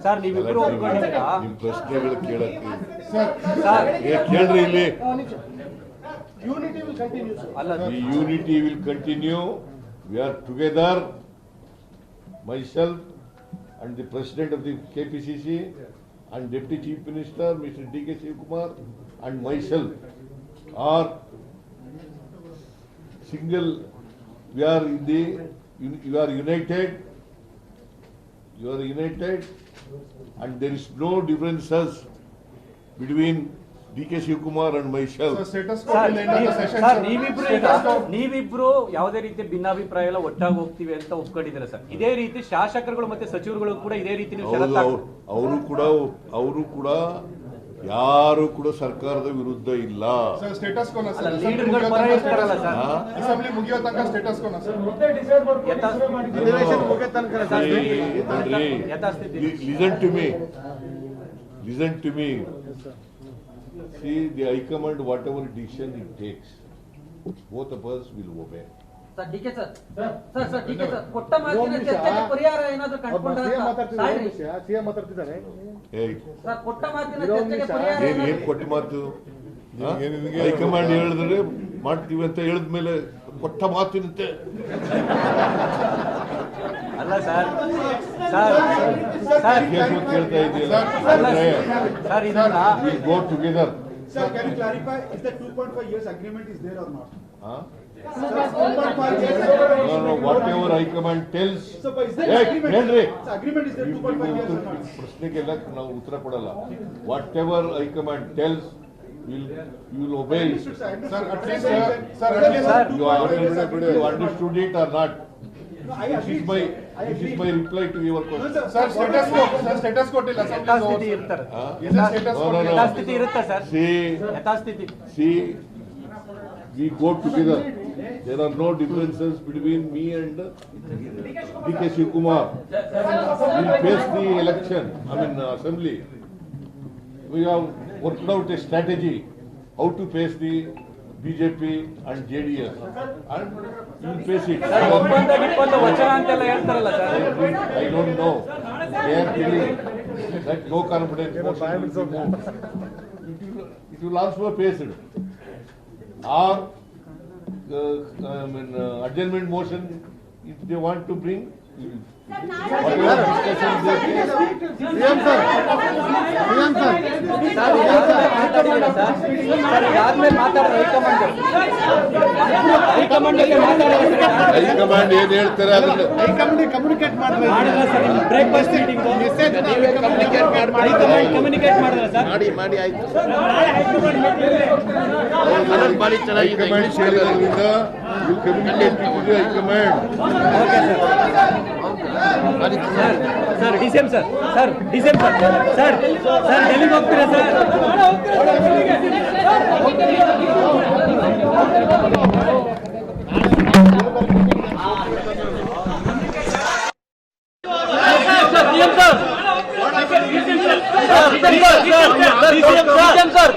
Sir ನೀವಿಬ್ರು ಒಪ್ಕೊಂಡಿದ್ದೀರಾ? ನಿಮ್ಮ ಪ್ರಶ್ನೆಗಳು ಕೇಳಕ್ಕೆ ಸರ್ ಕೇಳ್ರಿ ಇಲ್ಲಿ. Unity will continue, sir. The unity will continue. We are together, myself and the President of the KPCC and Deputy Chief Minister, Mr. D.K. Shivakumar, and myself are single. We are in the, you are united, and there is no differences between D.K. Shivakumar and myself. Sir ನೀವಿಬ್ರು ಯಾವುದೇ ರೀತಿ ಭಿನ್ನಾಭಿಪ್ರಾಯ ಎಲ್ಲ ಒಟ್ಟಾಗಿ ಹೋಗ್ತೀವಿ ಅಂತ ಒಪ್ಕೊಂಡಿದ್ದೀರಾ sir? ಇದೇ ರೀತಿ ಶಾಸಕರುಗಳು ಮತ್ತೆ ಸಚಿವರುಗಳು ಕೂಡ ಇದೇ ರೀತಿ ಅವರು ಕೂಡ ಯಾರು ಕೂಡ ಸರ್ಕಾರದ ವಿರುದ್ಧ ಇಲ್ಲ. ಲೀಡರ್ಗಳು ಪರ ಇರ್ತಾರಲ್ಲ ಸರ್. ಅಸೆಂಬ್ಲಿ ಮುಗಿಯೋ ತನಕ ಸ್ಟೇಟಸ್ ಕೋನ sir. Listen to me. See, the High Command, whatever decision it takes, both of us will obey. Sir DK sir ಕೊಟ್ಟ ಮಾತಿನ ಚರ್ಚೆಗೆ ಪರಿಹಾರ ಏನಾದರೂ ಕಂಡುಕೊಂಡ್ರೆ ಸಿಎಂ ಮಾತಾಡ್ತಿದ್ದಾರೆ. ಸರ್ ಕೊಟ್ಟ ಮಾತಿನ ಚರ್ಚೆಗೆ ಪರಿಹಾರ ಏನ್ ಕೊಟ್ಟ ಮಾತು? ಹೈಕಮಾಂಡ್ ಹೇಳಿದ್ರೆ ಮಾಡ್ತೀವಿ ಅಂತ ಹೇಳಿದ್ಮೇಲೆ ಕೊಟ್ಟ ಮಾತಿನಂತೆ ಅಲ್ಲ ಸರ್. ಕೇಳ್ತಾ ಇದೆಯಲ್ಲ, ಗೋ together. Sir, can you clarify if the 2.5 years agreement is there or not? No, whatever High Command tells. So, is there agreement? Agreement is there 2.5 years or not? ಪ್ರಶ್ನೆಗೆಲ್ಲ ನಾವು ಉತ್ತರ ಕೊಡಲ್ಲ. Whatever High Command tells, you will obey it. Sir, at least, You understood it or not? No, I agree. This is my reply to your question. Sir, status quo till assembly is over. ಯಥಾಸ್ಥಿತಿ ಇರುತ್ತೆ sir. ಯಥಾಸ್ಥಿತಿ. See, we go together. There are no differences between me and D.K. Shivakumar. We face the election, assembly. We have worked out a strategy how to face the BJP and JDS, and you will face it. ವಚನ ಅಂತೆಲ್ಲ ಹೇಳ್ತಾರಲ್ಲ sir. I don't know. They are telling that no confidence motion will be moved. It will also face it. Or adjournment motion, if they want to bring, whatever discussions they high command ಏನ್ ಹೇಳ್ತಾರೆ ಅದನ್ನ communicate ಮಾಡಿದ್ರೆ breakfast meeting communicate ಮಾಡಿದ್ರೆ sir. ಮಾಡಿ ಆಯ್ತು. High command ಸೇರಿದ್ರಿಂದ you communicate to the high command. Sir DCM sir ಡೆಲ್ಲಿಗೆ ಹೋಗ್ತೀರಾ ಸರ್? ಸರ್